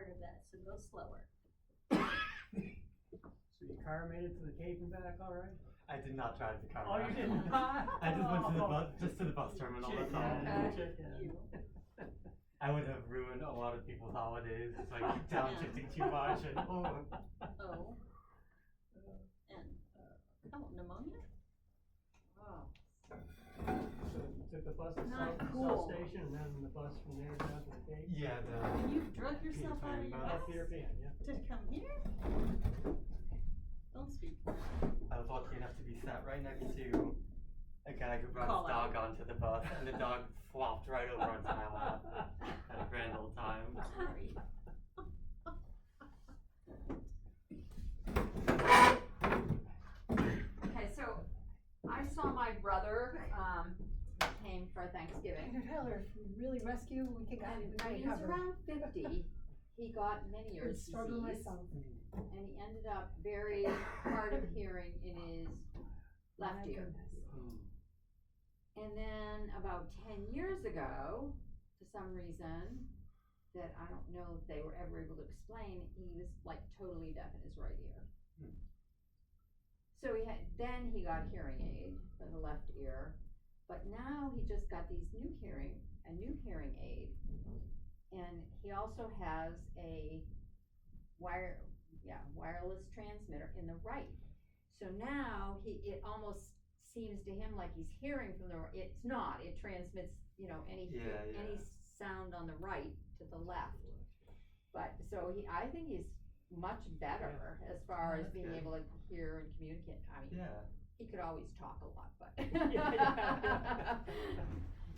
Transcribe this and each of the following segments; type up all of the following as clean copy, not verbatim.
part of that, so go slower. So your car made it to the cave and back all right? I did not drive the car. Oh, you around. didn't? I just went to the bus, to the bus terminal. That's all. You. I would have ruined a lot of people's holidays. It's like downshifting too much and Oh. And, pneumonia? Oh. So you took the bus to Not South cool. Station and then the bus from there down to the cave? yeah, And you drug yourself out of your South house European, yeah. to come here? Don't speak. I was lucky enough to be sat right next to a guy who brought Call his dog out. onto the bus, and the dog flopped right over onto my lap. Had a grand old time. Sorry. Okay, so I saw my brother, came for Thanksgiving. Dr. Tyler, if we really rescue, we can kind And of when he was around 50, he got Meniere's disease. struggle myself. And he ended up very hard of hearing in his left My ear. goodness. And then about 10 years ago, for some reason that I don't know if they were ever able to explain, he was like totally deaf in his right ear. Hmm. So then he got a hearing aid for the left ear, but now he just got a new hearing aid, and he also has a wireless transmitter in the right. So now it almost seems to him like he's hearing from it's not, it transmits, any sound on the right to the left. But so I think he's much better as far as That's being good. able to hear and communicate. I mean, Yeah. he could always talk a lot, but.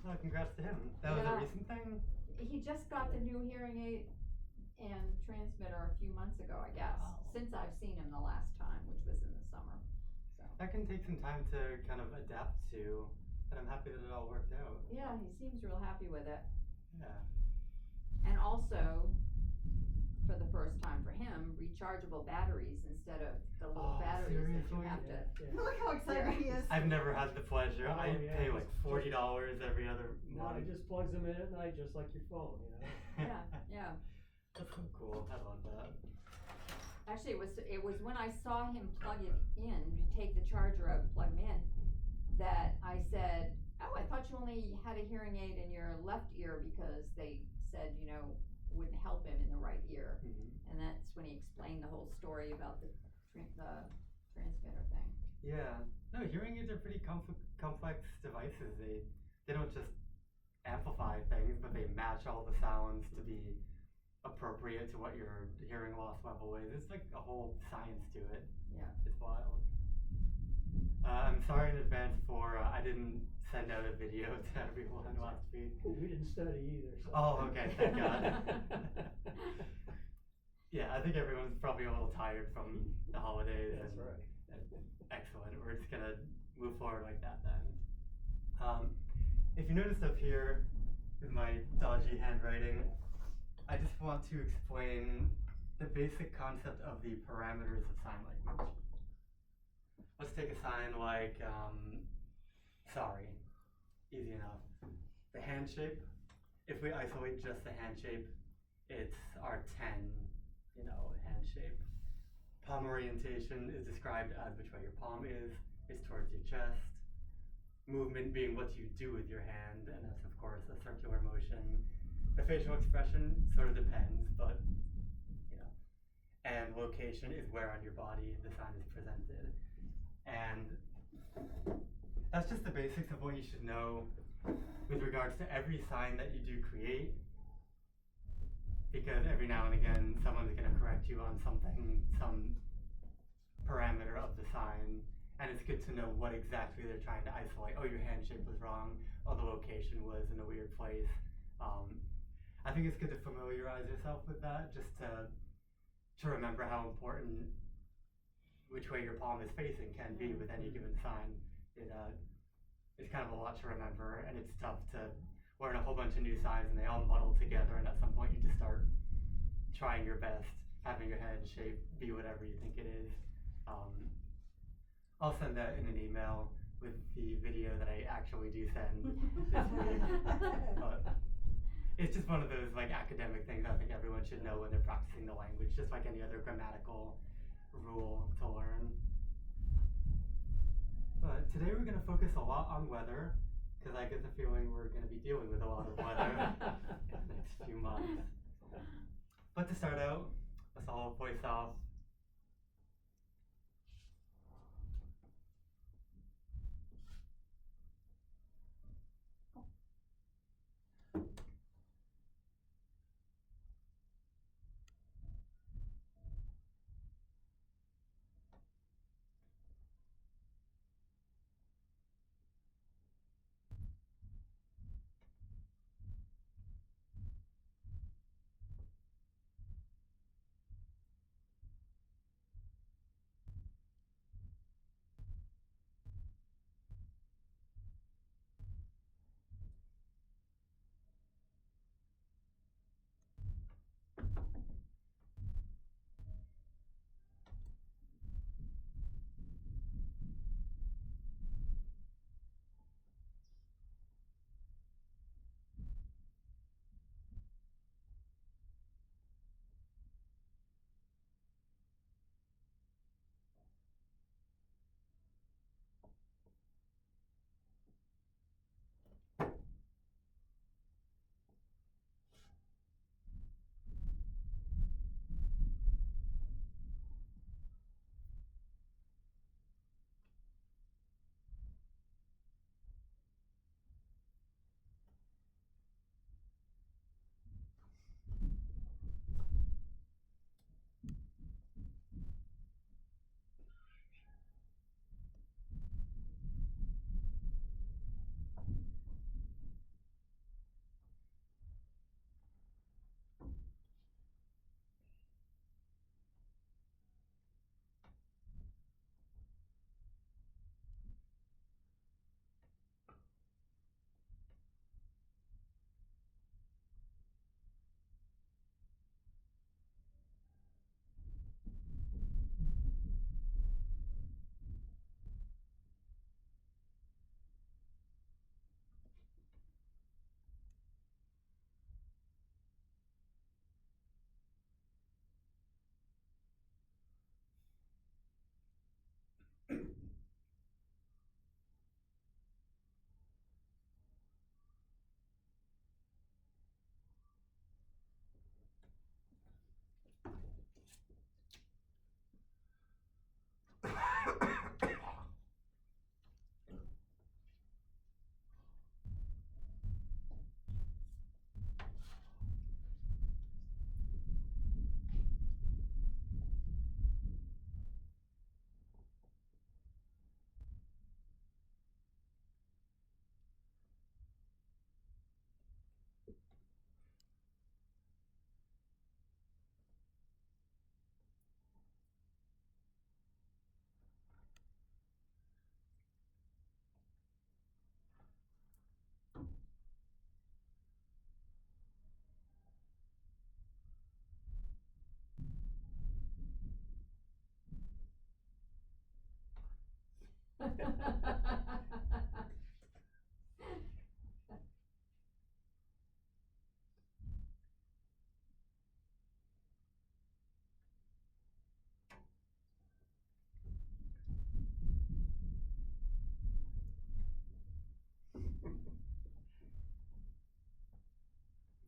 Well, congrats to him. That was Yeah. a recent thing? He just got the new hearing aid and transmitter a few months ago, I guess, Wow. since I've seen him the last time, which was in the summer, so. That can take some time to kind of adapt to, but I'm happy that it all worked out. Yeah, he seems real happy with it. Yeah. And also, for the first time for him, rechargeable batteries instead of the little Oh, batteries that you seriously? have to. Yeah. Look how excited he is. I've never had the pleasure. Oh, I yeah, pay like just- $40 every other No, month. it just plugs them in at night, just like your phone, Yeah. That's so cool. I love that. Actually, it was when I saw him plug it in, take the charger out, plug him in, that I said, oh, I thought you only had a hearing aid in your left ear because they said, wouldn't help him in the right ear. Mhm. And that's when he explained the whole story about the transmitter thing. Yeah. No, hearing aids are pretty complex devices. They don't just amplify things, but they match all the sounds to be appropriate to what your hearing loss level is. It's like a whole science to it. Yeah. It's wild. I'm sorry in advance for I didn't send out a video to everyone last week. yeah. We didn't study either, so. Oh, okay, thank God. Yeah, I think everyone's probably a little tired from the holidays. That's and- right. Excellent. We're just gonna move forward like that then. If you notice up here with my dodgy handwriting, I just want to explain the basic concept of the parameters of sign language. Let's take a sign like sorry. Easy enough. The hand shape. If we isolate just the hand shape, it's our 10, hand shape. Palm orientation is described as which way your palm is. It's towards your chest. Movement being what you do with your hand, and that's of course a circular motion. The facial expression sort of depends, but and location is where on your body the sign is presented. And that's just the basics of what you should know with regards to every sign that you do create. Because every now and again, someone's going to correct you on something, some parameter of the sign, and it's good to know what exactly they're trying to isolate. Oh, your hand shape was wrong. Oh, the location was in a weird place. I think it's good to familiarize yourself with that, just to remember how important which way your palm is facing can be with any given sign. It's kind of a lot to remember, and it's tough to learn a whole bunch of new signs and they all muddle together, and at some point you just start trying your best, having your hand shape be whatever you think it is. I'll send that in an email with the video that I actually do send this week. But it's just one of those academic things I think everyone everyone should know when they're practicing the language, just like any other grammatical rule to learn. But today we're going to focus a lot on weather, because I get the feeling we're going to be dealing with a lot of weather in the next few months. But to start out, let's all voice off.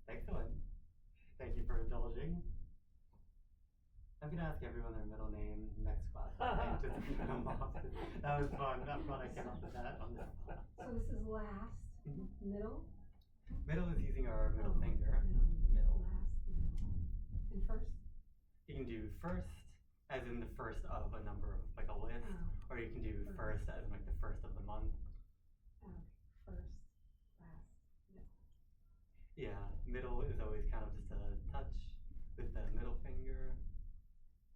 Excellent. Thank you for indulging. I'm gonna ask everyone their middle name next class, I think, just to get them off. That was fun. I'm glad I came up with that on this spot. So this is last, Mhm. middle, Middle is using our middle Oh, finger. last, Middle. middle. And first? You can do first, as in the first of a number of like a list, Oh, or you can do First. first as in like the first of the month. okay, first, last, middle. Yeah, middle is always kind of just a touch with the middle finger.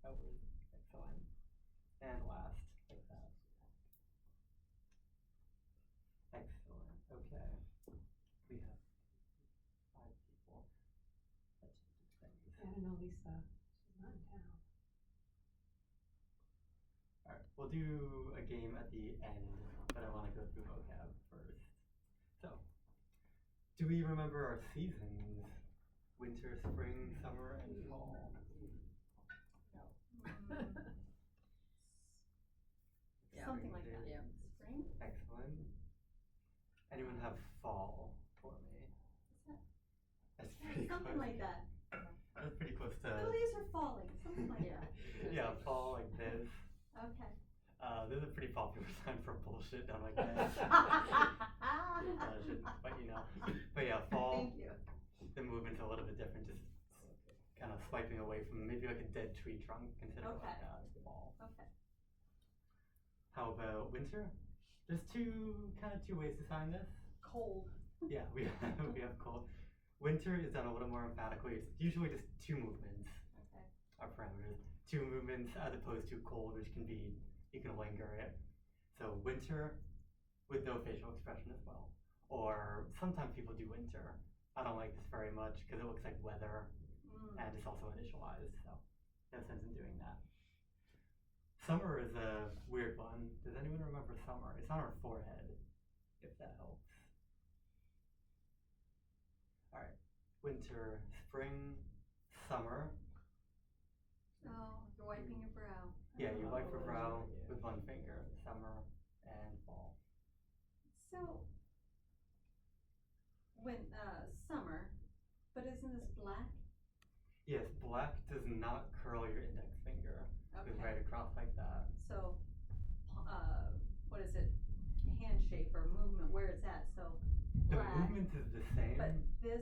Outward. Excellent. And last, like that. Excellent. Okay. We have 5 people. That changes things. I don't know Lisa, she's not in town. Alright, we'll do a game at the end, but I want to go through vocab first. So, do we remember our seasons? winter, spring, summer, and fall. Yeah. Something like that. Yeah. Spring? Excellent. Anyone have fall for me? That's pretty Something close. like that. That's pretty close to. The leaves are falling, something like Yeah. that. Yeah, fall like this. Okay. There's a pretty popular sign for bullshit done like this. But you know. But yeah, fall. Thank you. The movement's a little bit different, just kind of swiping away from maybe like a dead tree trunk. Consider it like Okay. fall. Okay. How about winter? There's two ways to sign this. Cold. Yeah, we have cold. Winter is done a little more emphatically. It's usually just two movements. Okay. Are parameters. Two movements as opposed to cold, which can be, you can linger it. So winter with no facial expression as well. Or sometimes people do winter. I don't like this very much because it looks like weather and it's also initialized, so no sense in doing that. Summer is a weird one. Does anyone remember summer? It's on our forehead, if that helps. Alright, winter, spring, summer. Oh, you're wiping your brow. Yeah, you wipe your Oh, brow yeah. with one finger, summer and fall. So, when, summer, but isn't this black? Yes, black does not curl your index finger. Goes Okay. right across like that. So, what is it? Hand shape or movement, where it's at, so The black. movement is the same, But this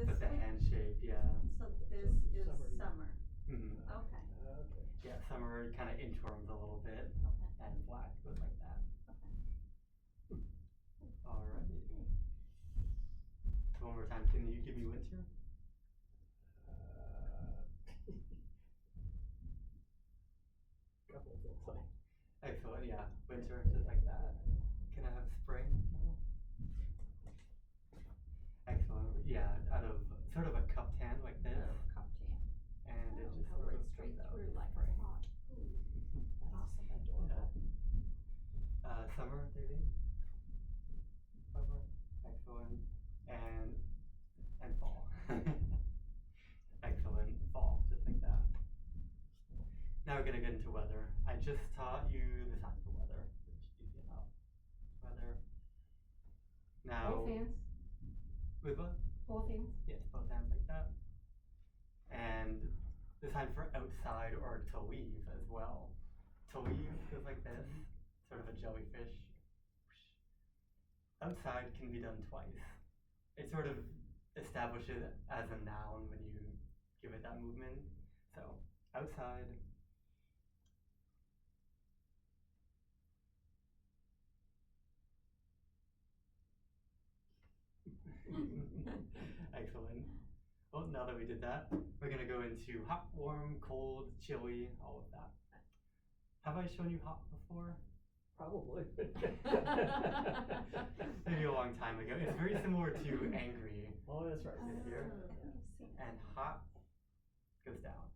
but the way? hand shape, yeah. So this is Summer. summer. Mhm. Okay. Okay. Yeah, summer kind of inchworms a little bit, Okay. and black goes like that. Okay. Alrighty. One more time, can you give me winter? Couple things like. Excellent, yeah, winter, just like that. Can I have spring? Excellent, yeah, out of sort of a cupped hand like this, Cup tan. and it just Oh, sort right of straight comes out through as like spring. hot. Awesome, adorable. Summer, Davey? Summer, excellent, and fall. Excellent, fall, just like that. Now we're gonna get into weather. I just taught you the sign for weather, which is easy enough. Weather. Now, Both hands, with what? both hands. Yes, both hands like that. And the sign for outside or to leave as well. To leave goes like this, sort of a jellyfish. Outside can be done twice. It sort of establishes it as a noun when you give it that movement. So, outside. Excellent. Well, now that we did that, we're gonna go into hot, warm, cold, chilly, all of that. Have I shown you hot before? Probably. Maybe a long time ago. It's very similar to angry, Oh, that's right. Here. I think I've seen it. and hot goes down.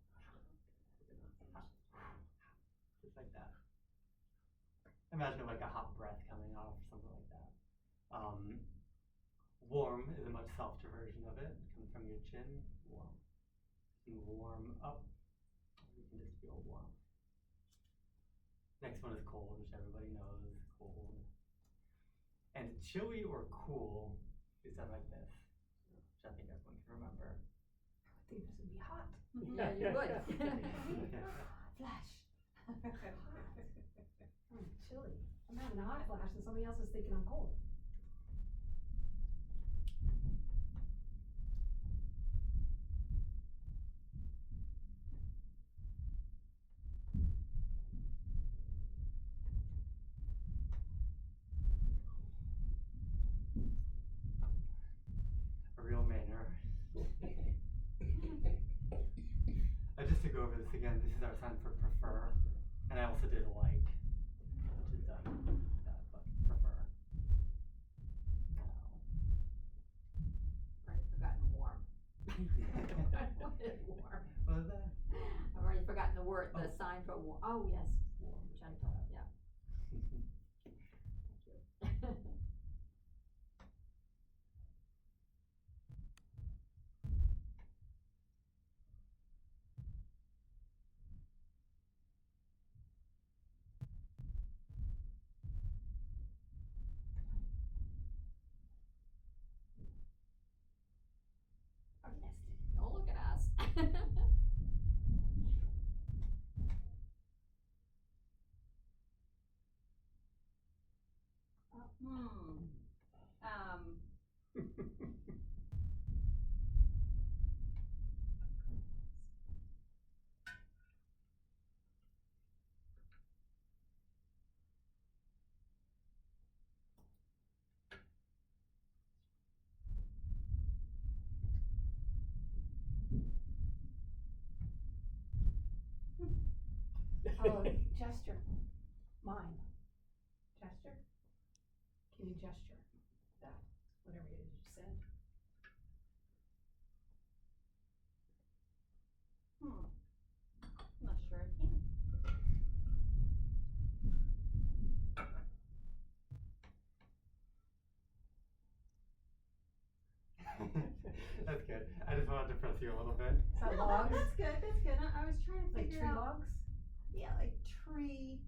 Hot. Just like that. Imagine like a hot breath coming off or something like that. Warm is a much softer version of it. Comes from your chin. Warm. You warm up. You can just feel warm. Next one is cold, which everybody knows. Cold. And chilly or cool is done like this, which I think everyone can remember. I think this would be hot. Yeah, you would. Flash. I'm chilly. I'm having a hot flash and somebody else is thinking I'm cold. A real manner. Just to go over this again, this is our sign for prefer, and I also did like, which is done that, but prefer. Already forgotten warm. I wanted warm. What is that? I've already forgotten the word, the Oh. sign for warm. Oh, yes, Warm. gentle, yeah. Thank you. Um, Oh, gesture, mime, gesture? Can you gesture that, whatever it is you said? not sure I can. That's good. I just wanted to press you a little bit. Is that logs? That's good, that's good. I was trying to Like figure tree out. logs? Yeah, like tree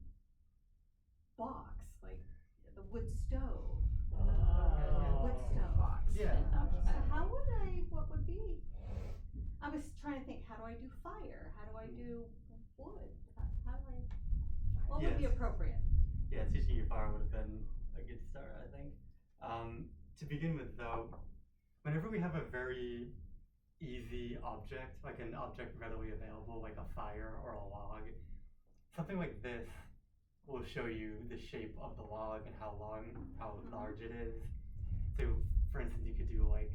box, like the wood stove. Oh. Wood stove box. Yeah. So how would what would be? I was trying to think, how do I do fire? How do I do wood? How do I, what would be Yes. appropriate? Yeah, teaching you fire would have been a good start, I think. To begin with, though, whenever we have a very easy object, like an object readily available, like a fire or a log, something like this will show you the shape of the log and how large it is. So, for instance, you could do like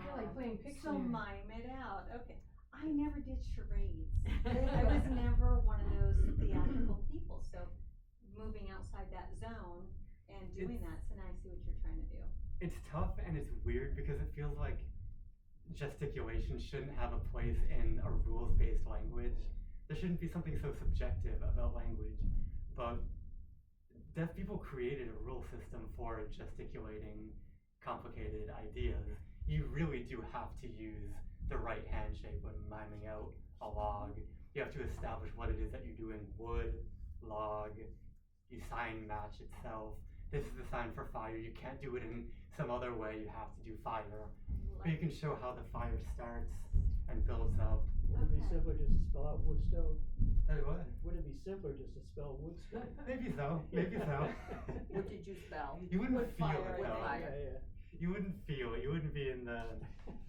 You're like playing Pictionary. So mime it out, okay. I never did charades. I was never one of those theatrical people, so moving outside that zone and doing that, so now I see what you're trying to do. it's tough and it's weird because it feels like gesticulation shouldn't have a place in a rules-based language. There shouldn't be something so subjective about language, but deaf people created a rule system for gesticulating complicated ideas. You really do have to use the right hand shape when miming out a log. You have to establish what it is that you're doing: wood, log, you sign match itself. This is the sign for fire. You can't do it in some other way. You have to do fire. But you can show how the fire starts and builds up. Would it be Okay. simpler just to spell out wood stove? Hey, what? Would it be simpler just to spell wood stove? Maybe so. Maybe so. What did you spell? You wouldn't Wood feel fire, it wood though. fire. Yeah. You wouldn't feel it. You wouldn't be in the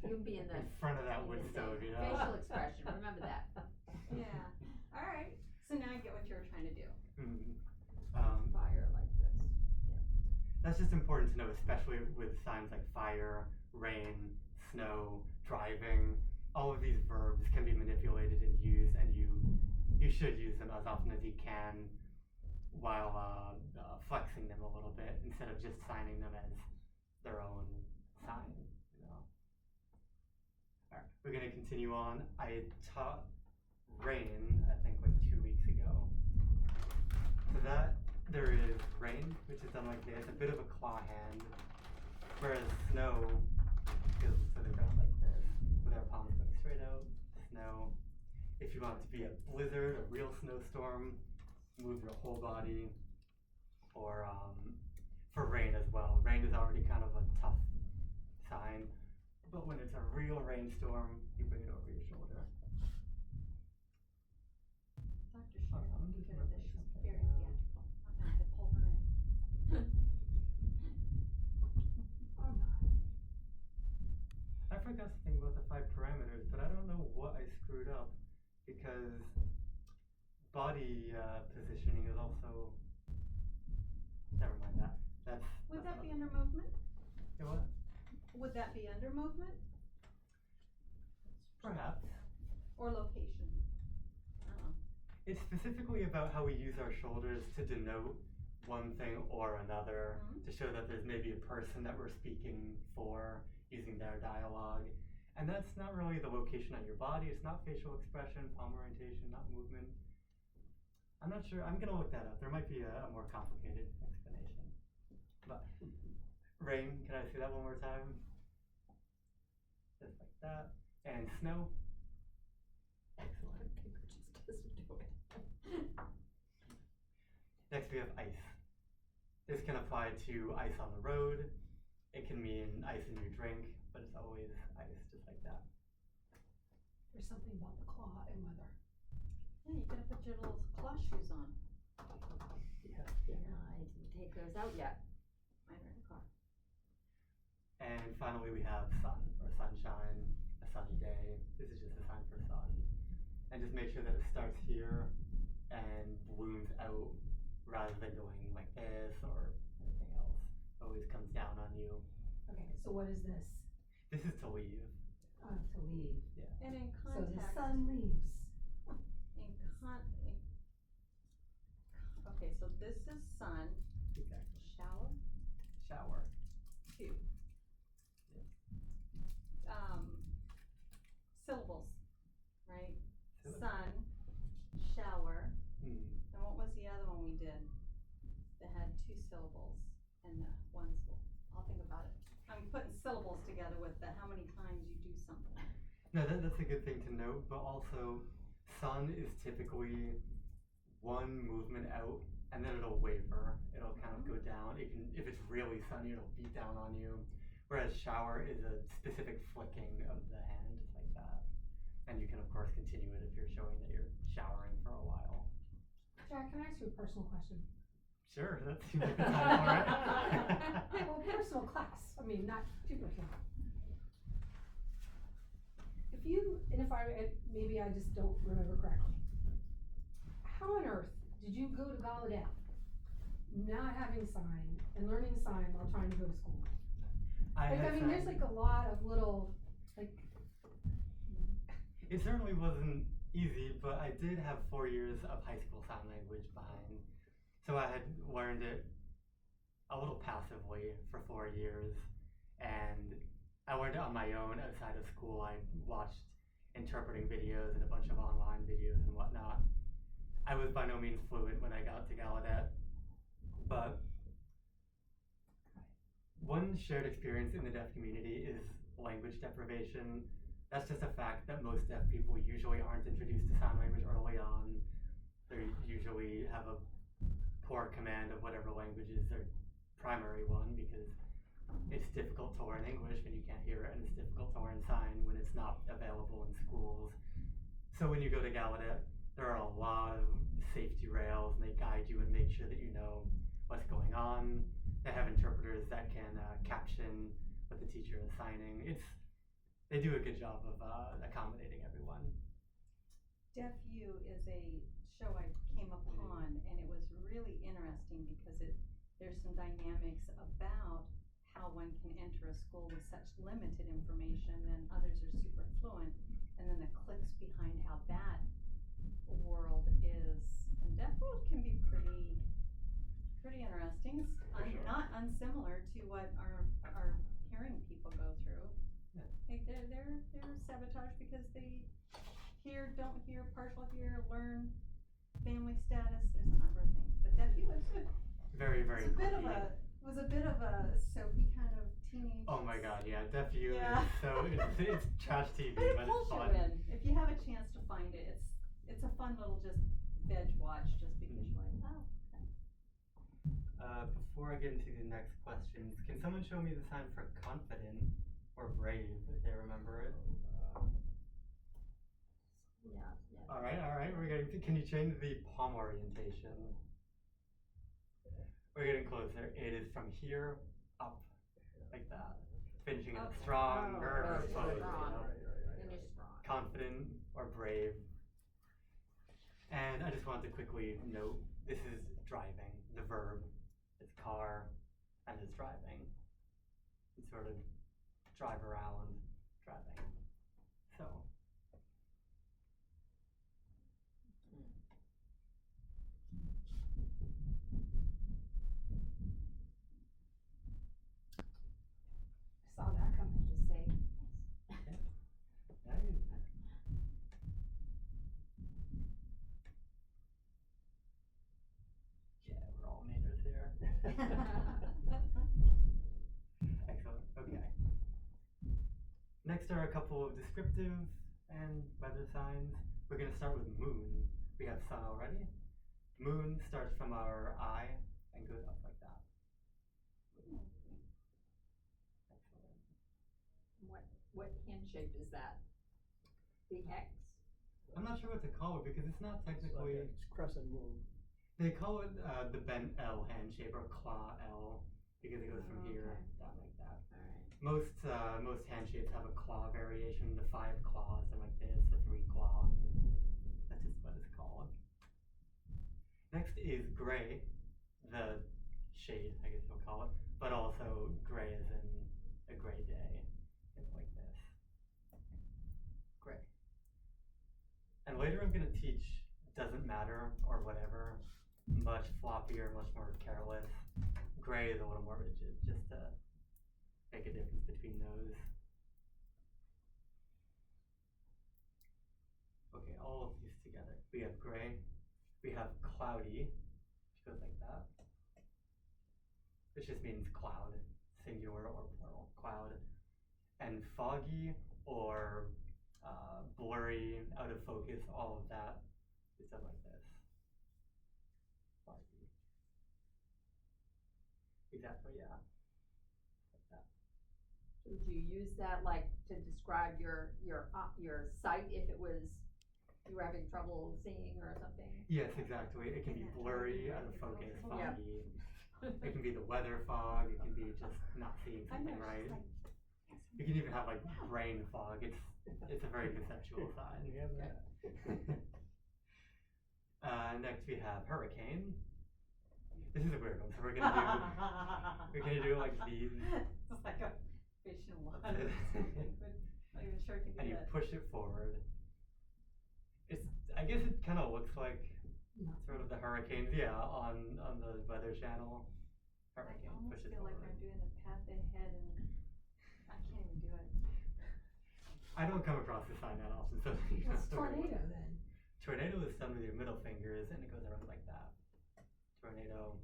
You'd be in the in front of that wood stove, you know. facial expression, remember that. Yeah, alright, so now I get what you were trying to do. Mhm. Fire like this. That's just important to know, especially with signs like fire, rain, snow, driving. All of these verbs can be manipulated and used, and you should use them as often as you can while flexing them a little bit instead of just signing them as their own sign. You know. All right, we're gonna continue on. I taught rain, I think, like 2 weeks ago. For that, there is rain, which is done like this, a bit of a claw hand, whereas snow goes to the ground like this, with our palms going straight out. Snow. If you want it to be a blizzard, a real snowstorm, move your whole body. Or for rain as well. Rain is already kind of a tough sign, but when it's a real rainstorm, you bring it over your shoulder. Dr. Sherry, I'm good just at this, gonna she's put very something down. theatrical. I'm gonna have to pull her in. I'm not. I forgot something about the 5 parameters, but I don't know what I screwed up because body positioning is also. Never mind that. Would that's that be not- under movement? You know what? Would that be under movement Perhaps. or location? I don't know. It's specifically about how we use our shoulders to denote one thing or another, Mhm. to show that there's maybe a person that we're speaking for, using their dialogue. And that's not really the location on your body. It's not facial expression, palm orientation, not movement. I'm not sure. I'm gonna look that up. There might be a more complicated explanation. But rain, can I see that one more time? Just like that. And snow. Excellent. Paper just doesn't do it. Next we have ice. This can apply to ice on the road. It can mean ice in your drink, but it's always ice, just like that. There's something about the claw and weather. Yeah, you gotta put your little claw shoes on. Yeah. Yeah, I didn't take those out yet. Mine are in the car. And finally, we have sun or sunshine, a sunny day. This is just a sign for sun. And just make sure that it starts here and blooms out rather than going like this or anything else. Always comes down on you. Okay, so what is this? This is to leave. To leave. And in So the context, sun leaves. okay, so this is sun, Exactly. shower, Shower. two. Syllables, right? Sun, shower, Hmm. and what was the other one we did? That had two syllables and the one syllable. I'll think about it. I'm putting syllables together with the how many times you do something. No, that's a good thing to note, but also sun is typically one movement out and then it'll waver. It'll kind of go down. It can, if it's really sunny, it'll beat down on you. Whereas shower is a specific flicking of the hand, just like that. And you can of course continue it if you're showing that you're showering for a while. Jack, can I ask you a personal question? Sure, that seems like the time for it. Hey, well, personal class, I mean, not too personal. If you, and if maybe I just don't remember correctly. How on earth did you go to Gallaudet not having sign and learning sign while trying to go to school? I There's like a lot of little, like, It certainly wasn't easy, but I did have 4 years of high school sign language behind. So I had learned it a little passively for 4 years, and I learned it on my own outside of school. I watched interpreting videos and a bunch of online videos and whatnot. I was by no means fluent when I got to Gallaudet, but one shared experience in the deaf community is language deprivation. That's just a fact that most deaf people usually aren't introduced to sign language early on. They usually have a poor command of whatever language is their primary one because it's difficult to learn English when you can't hear it, and it's difficult to learn sign when it's not available in schools. So when you go to Gallaudet, there are a lot of safety rails, and they guide you and make sure that you know what's going on. They have interpreters that can caption what the teacher is signing. They do a good job of accommodating everyone. Deaf U is a show I came upon, and it was really interesting because there's some dynamics about how one can enter a school with such limited information and others are super fluent, and then the clicks behind how that world is. And deaf world can be pretty interesting. It's For sure. not unsimilar to what our hearing people go through. Yeah. Like they're sabotaged because they don't hear, partial hear, learn, family status. There's a number of things. But deaf U is Very, very it's a bit of clicky. it was a bit of a soapy kind of teenage. Oh my god, yeah, Deaf U Yeah. is so it's trash TV, But it but pulls it's you fun. in. If you have a chance to find it, it's a fun little just veg watch just because you're like, oh. Before I get into the next questions, can someone show me the sign for confident or brave if they remember it? Yeah. All right. Can you change the palm orientation? We're getting closer. It is from here up, like that, finishing it Okay. stronger. Oh, pose, strong. you know? Finish strong. Confident or brave. And I just wanted to quickly note, this is driving, the verb. It's car, and it's driving. It's sort of drive around, driving. So. I saw that coming. Just say, Nice. Yeah, we're all majors here. Excellent. Okay. Next are a couple of descriptive and weather signs. We're going to start with moon. We have sun already. Moon starts from our eye and goes up like that. Excellent. what hand shape is that? The X? I'm not sure what to call it because it's not It's like technically. it's crescent moon. They call it the bent L hand shape or claw L because it goes from Oh, here okay. down like that. Alright. Most hand shapes have a claw variation, the 5 claws, and like this, the 3 claw. That's just what it's called. Next is gray, the shade, I guess you'll call it, but also gray as in a gray day, like this. Gray. And later I'm gonna teach doesn't matter or whatever, much floppier, much more careless. Gray is a little more rigid, just to make a difference between those. Okay, all of these together. We have gray, we have cloudy, which goes like that. Which just means cloud, singular or plural, cloud. And foggy or blurry, out of focus, all of that is done like this. Foggy. Exactly, yeah. Like that. Would you use that like to describe your sight if it was, you were having trouble seeing or something? Yes, exactly. It can be blurry, out of focus, Yeah. foggy. It can be the weather fog, it can be just not seeing I know, something it's right. just like, You can even have like brain fog. It's a very conceptual sign. We have that. Next we have hurricane. This is a weird one, so we're gonna do like these, It's like a fish in water or something, but not even sure I can and do you that. push it forward. I guess it kind of looks like No. sort of the hurricanes, yeah, on the Weather Channel. I Hurricane, almost push it feel like forward. I'm doing the path ahead and I can't even do it. I don't come across this sign that often, so you What's don't have to worry. tornado then? Tornado is done with your middle fingers, and it goes around like that. Tornado,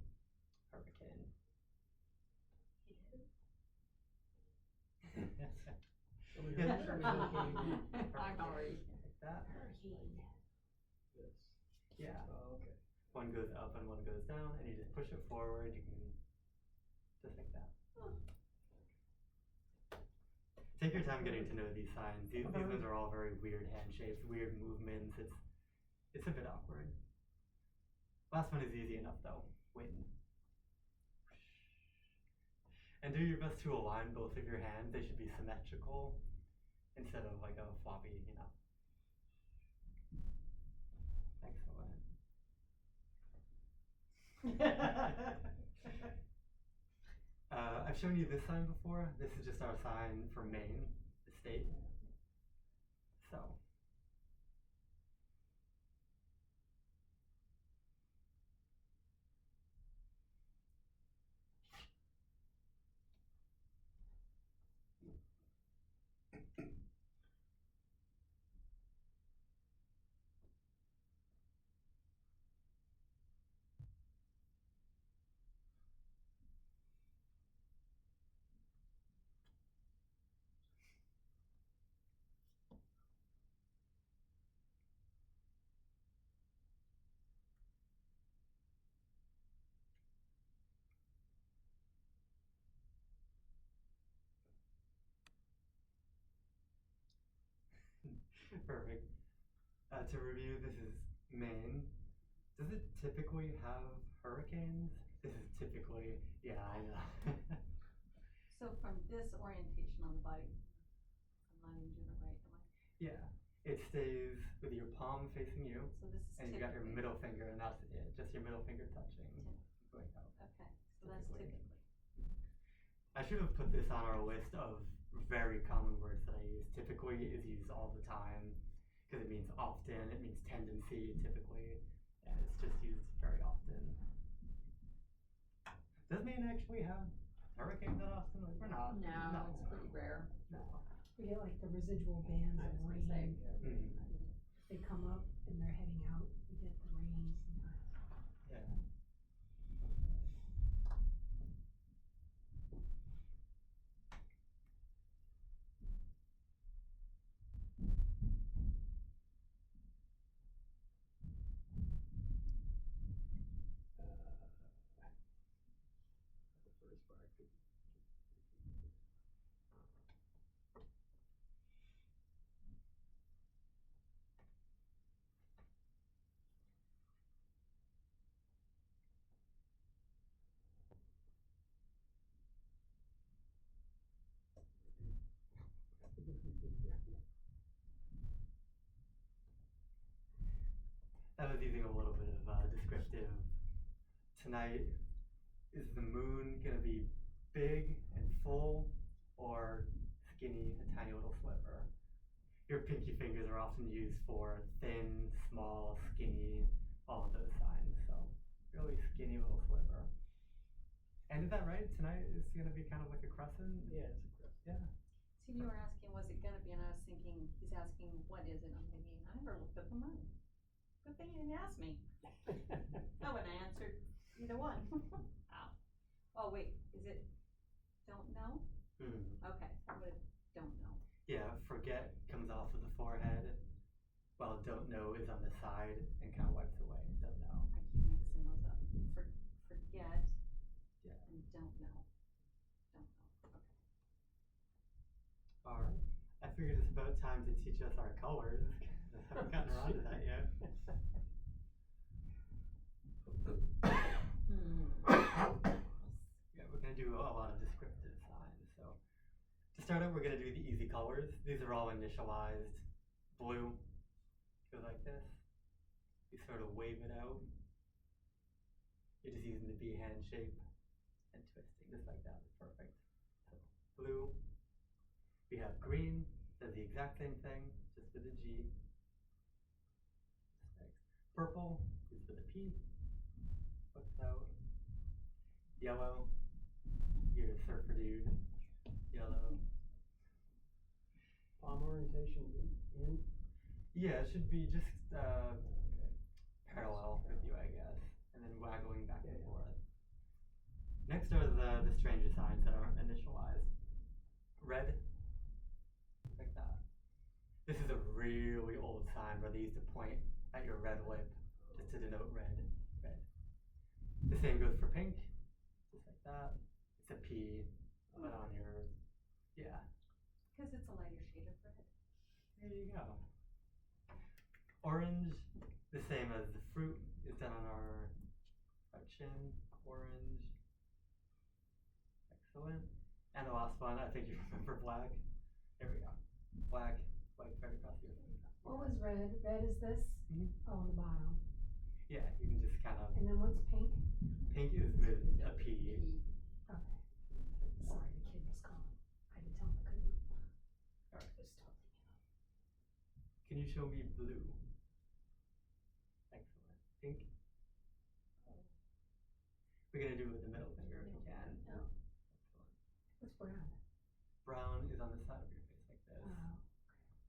hurricane. So we Yeah. have hurricane, I'm already. Like that. Hurricane. this. Yeah. Oh, okay. One goes up and one goes down, and you just push it forward. You can just like that. Take your time getting to know these signs. These ones are all very weird hand shapes, weird movements. It's a bit awkward. Last one is easy enough though. Wind. And do your best to align both of your hands. They should be symmetrical instead of like a floppy, Excellent. I've shown you this sign before. This is just our sign for Maine, the state. So. Perfect. To review, this is Maine. Does it typically have hurricanes? This is typically, yeah, I know. So from this orientation on the body, I'm not even doing it right, am I? Yeah, it stays with your palm facing you, So this is and you got your typically- middle finger, and that's it, just your middle finger touching. Going out. Okay, so that's Typically. typically. I should have put this on our list of very common words that I use. Typically is used all the time because it means often, it means tendency, typically, and it's just used very often. Does Maine actually have hurricanes that often? Like, we're not. No, it's pretty rare. No. We get like the residual bands I of was gonna say, rain. Mhm. They come up and they're heading out. We get the rain sometimes. Yeah. The first part could. descriptive. Tonight, is the moon gonna be big and full, or skinny, a tiny little sliver? Your pinky fingers are often used for thin, small, skinny, all of those signs. So really skinny little sliver. And is that right? Tonight is gonna be kind of like a crescent? Yeah, it's aggressive. Yeah. See, you were asking, was it gonna be, and I was thinking, he's asking, what is it? I'm thinking, I never looked at the moon. Good thing you didn't ask me. I wouldn't have answered either one. Ow. Oh, wait, is it don't know? Okay, I would don't know. Yeah, forget comes off of the forehead, while don't know is on the side and kind of wipes away. Don't know. I keep mixing those up. Forget Yeah. and don't know. Don't know. Okay. Alright. I figured it's about time to teach us our colors. I haven't gotten around to that yet. Yeah, we're gonna do a lot of descriptive signs. So to start out, we're gonna do the easy colors. These are all initialized. Blue goes like this. You sort of wave it out. You're just using the B hand shape and twisting just like that. Perfect. So blue. We have green. Does the exact same thing, just with a G. Next. Purple is with a P. Flips out. Yellow. You're a surfer dude. Yellow. Palm orientation in? Yeah, it should be just parallel with you, I guess, and then waggling back and forth. Next are the stranger signs that aren't initialized. Red, like that. This is a really old sign where they used to point at your red lip just to denote red. The same goes for pink, just like that. It's a P, but on your, yeah. Because it's a lighter shade of red. There you go. Orange, the same as the fruit, is done on our chin. Orange. Excellent. And the last one, I think you remember black. There we go. Black, like right across your face. What was red? Red is this? Mhm. Oh, on the bottom. Yeah, you can just kind of. And then what's pink? Pink is with a P. Okay. Sorry, the kid was calling. I had to tell him I couldn't. Alright. It was totally Can you show me blue? Excellent. Pink. We're gonna do it with the middle finger if you can. No. Excellent. What's brown? Brown is on the side of your face like this. Oh,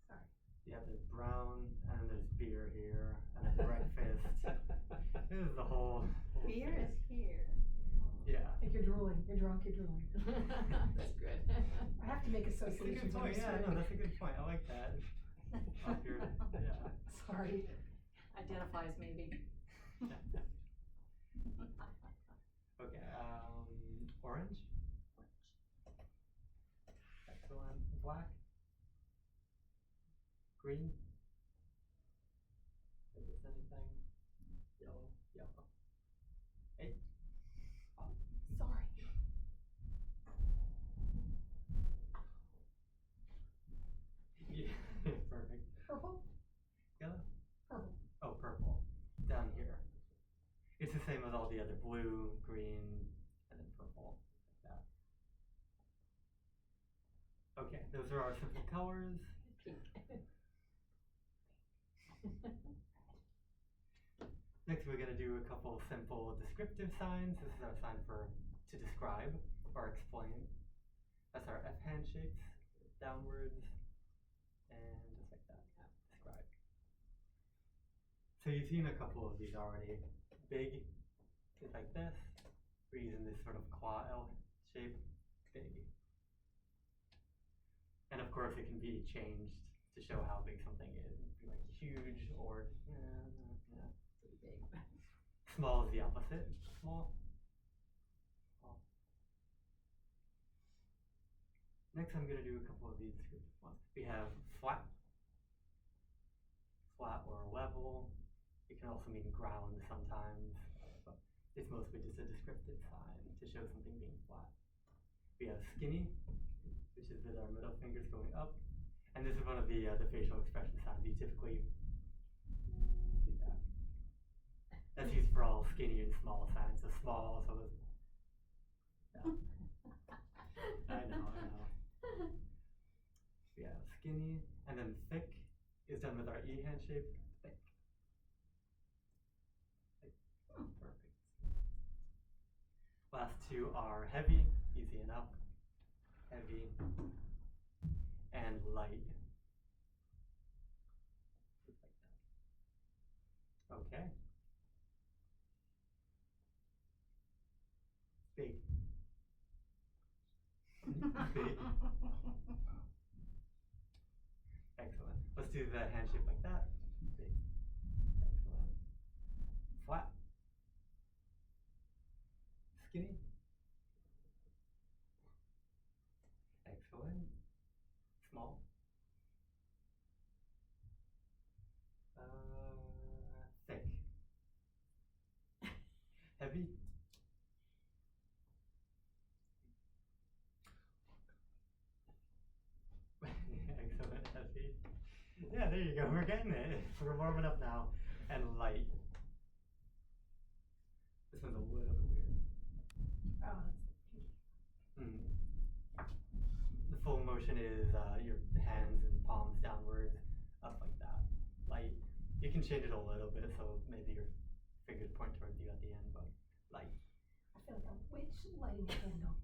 sorry. You have this brown, and there's beer here, and then breakfast. This is the whole Beer thing. is here. Yeah. Like you're drooling. You're drunk. You're drooling. That's good. I have to make That's a associations. good point. when I Yeah, no, swear. that's a good point. I like that. Off your, yeah. Sorry. Identifies maybe. Okay, orange. Excellent. Black. Green. Is this anything? Yellow. Yellow. Hey. Sorry. Yeah, perfect. Purple? Yellow? Purple. Oh, purple. Down here. It's the same as all the other blue, green, and then purple. Like that. Okay, those are our simple colors. Next, we're gonna do a couple simple descriptive signs. This is our sign for to describe or explain. That's our F hand shapes, downwards, and just like that. Describe. So you've seen a couple of these already. Big is like this. We're using this sort of claw L shape. Big. And of course, it can be changed to show how big something is. It can be like huge or Pretty big. small is the opposite. Small. Small. Next, I'm going to do a couple of these descriptive ones. We have flat. Flat or level. It can also mean ground sometimes, but it's mostly just a descriptive sign to show something being flat. We have skinny, which is with our middle fingers going up, and this is one of the facial expression signs. You typically do that. That's used for all skinny and small signs. So small also is. Yeah. I know. Yeah, skinny, and then thick is done with our E hand shape. Thick. Perfect. Last two are heavy, easy enough. Heavy and light. Just like that. Okay. Big. Big. Excellent. Let's do the hand shape like that. Big. Excellent. Flat. Skinny. Excellent. Small. Thick. Heavy. Excellent. Heavy. Yeah, there you go. We're getting it. We're warming up now. And light. This one's a little bit weird. The full motion is your hands and palms downwards, up like that. Light. You can change it a little bit, so maybe your fingers point towards you at the end, but light. I feel like a witch lighting a candle.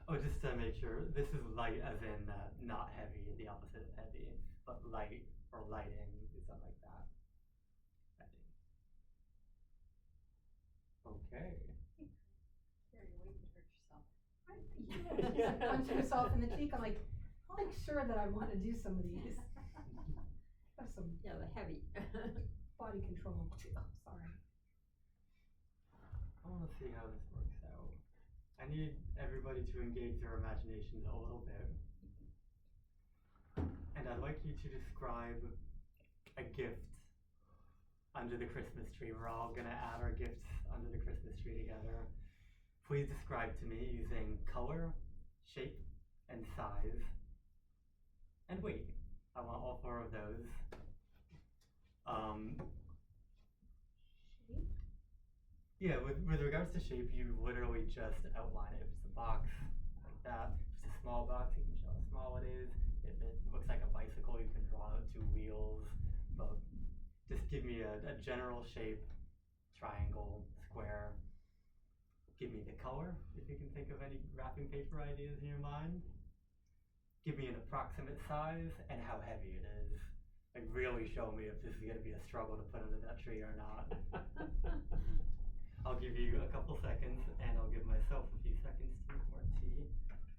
Oh, just to make sure, this is light as in not heavy, the opposite of heavy, but light or lighting is something like that. Lighting. Okay. Carrie, you're waiting to hurt yourself. Yeah, punch yourself in the cheek. I'm like, I'll make sure that I want to do some of these. Have some Yeah, the heavy. body control. Oh, sorry. I want to see how this works out. I need everybody to engage their imaginations a little bit. And I'd like you to describe a gift under the Christmas tree. We're all going to add our gifts under the Christmas tree together. Please describe to me using color, shape, and size, and weight. I want all four of those. Yeah, with regards to shape, you literally just outline it. If it's a box, like that. If it's a small box, you can show how small it is. If it looks like a bicycle, you can draw out 2 wheels. But just give me a general shape, triangle, square. Give me the color, if you can think of any wrapping paper ideas in your mind. Give me an approximate size and how heavy it is. Like, really show me if this is going to be a struggle to put under that tree or not. I'll give you a couple seconds, and I'll give myself a few seconds to make more tea,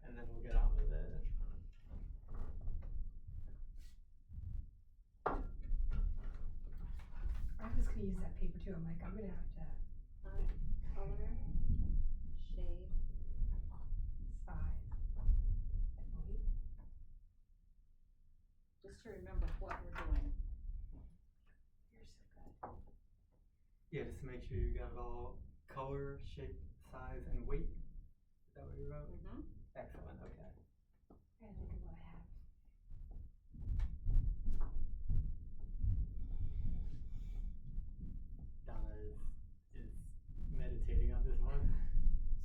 and then we'll get on with it. I was gonna use that paper too. I'm like, I'm gonna have to Color, shape, size and weight. just to remember what we're doing. You're so good. Yeah, just to make sure you got it all color, shape, size, and weight. Is that what you wrote? Mm-hmm. Excellent, okay. I gotta think of what I have. Donna is meditating on this one.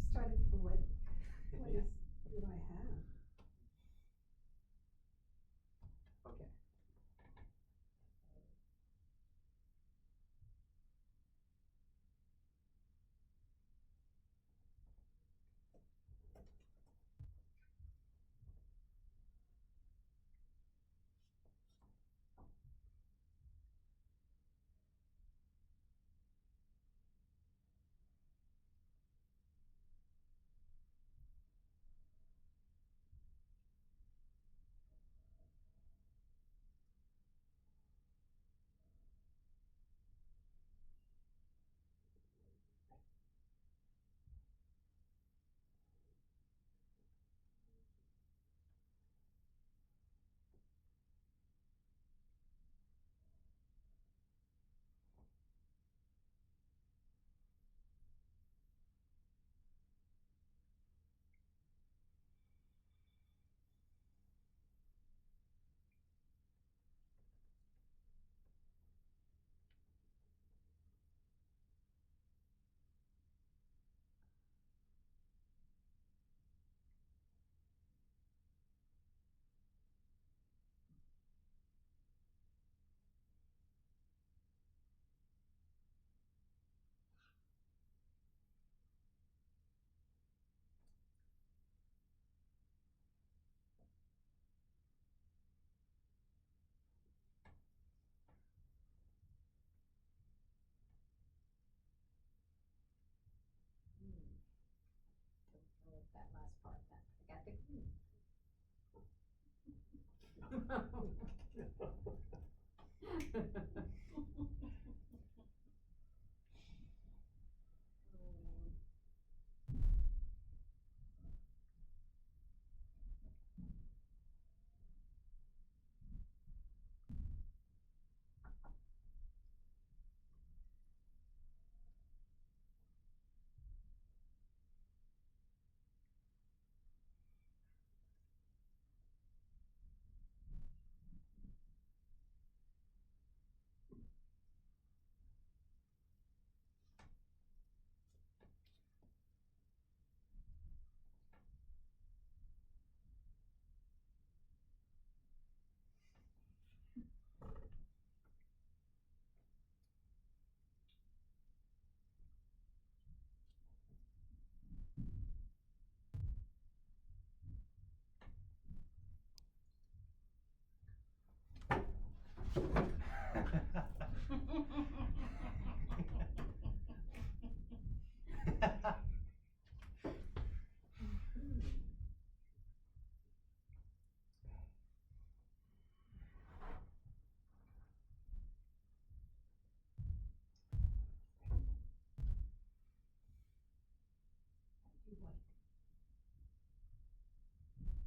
Just try to think of what Yeah. do I have? Okay.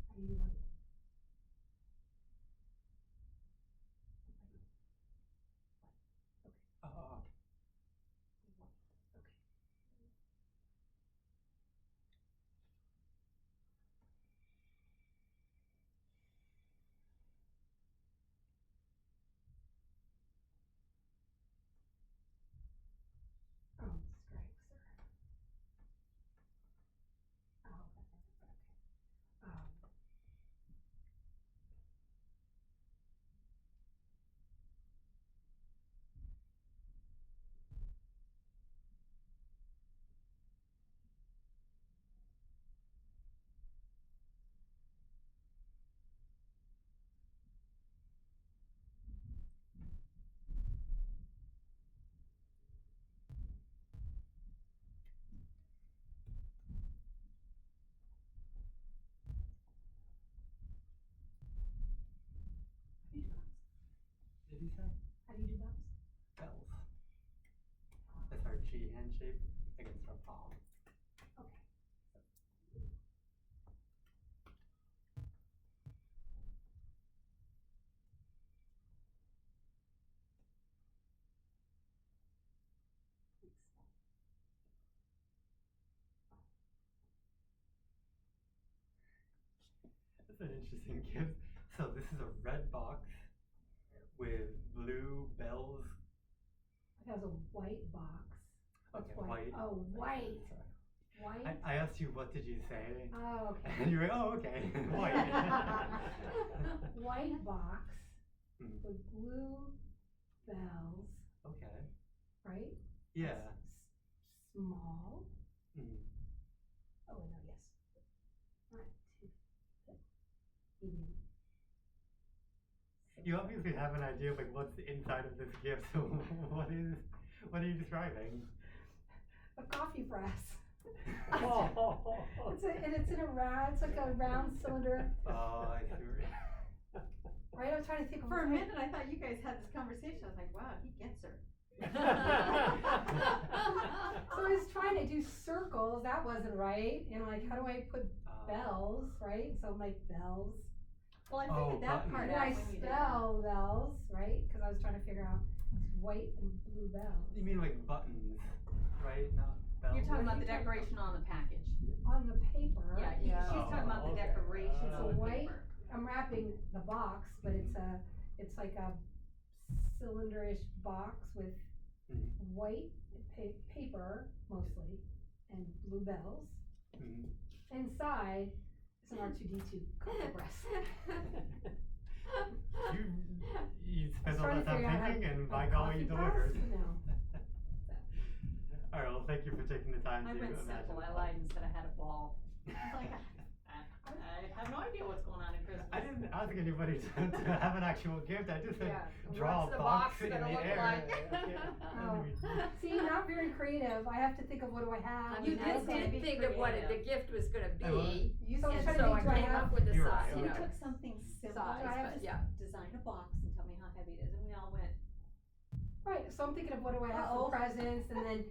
How do you like? Oh. Oh, stripes are. Oh, okay. Did he say? How do you do bells? Bells. That's our G hand shape against our palm. Okay. That's an interesting gift. So this is a red box with blue bells. It has a white box. What's Okay, white. Oh, white. Sorry. White. I asked you what did you say, Oh, okay. and you were oh okay white. White box Mhm. with blue bells, Okay. right? Yeah. Small. Mhm. Oh, no, yes. Not too thick. Medium. You obviously have an idea of like what's inside of this gift. So what are you describing? A coffee press. Oh. It's like a round cylinder. Oh, I see. Right, I was trying to think of For a what- minute, I thought you guys had this conversation. I was like, wow, he gets her. So I was trying to do circles, that wasn't right, and like, how do I put bells, right? So I'm like bells. Well, I Oh, figured that part Did out I when you did spell bells, right? Cause I was trying to figure out white and blue bells. You mean like buttons, right? Not that. bells. You're talking What about are the you talking decoration on the package. On the paper. Yeah, Yeah. she's talking about the Oh, okay. decoration It's on a the white, paper. I'm wrapping the box, but it's like a cylinderish box with Mhm. white paper mostly and blue bells. Mhm. Inside is an R2D2 coffee press. You spent all trying that to figure out time how thinking, to- and a by golly, you coffee press? delivered. No. All right. Well, thank you for taking the time I to went imagine. simple. I that. lied and said I had a ball. I was like, I have no idea what's going on in Christmas. I didn't ask asking anybody to have an actual gift. I just said Yeah. draw What's a the box box in gonna the look air. like? See, not very creative. I have to think of what do I have. I mean, I did say did be think of what creative. the gift was gonna I was. be, You So I and was trying to so I think, do I came have- up with the You're size, right, So you we know. took something simple, Size, I have but to yeah. design a box and tell me how heavy it is, and we all went, Right, so I'm thinking of what do I have Uh-oh. for presents, and then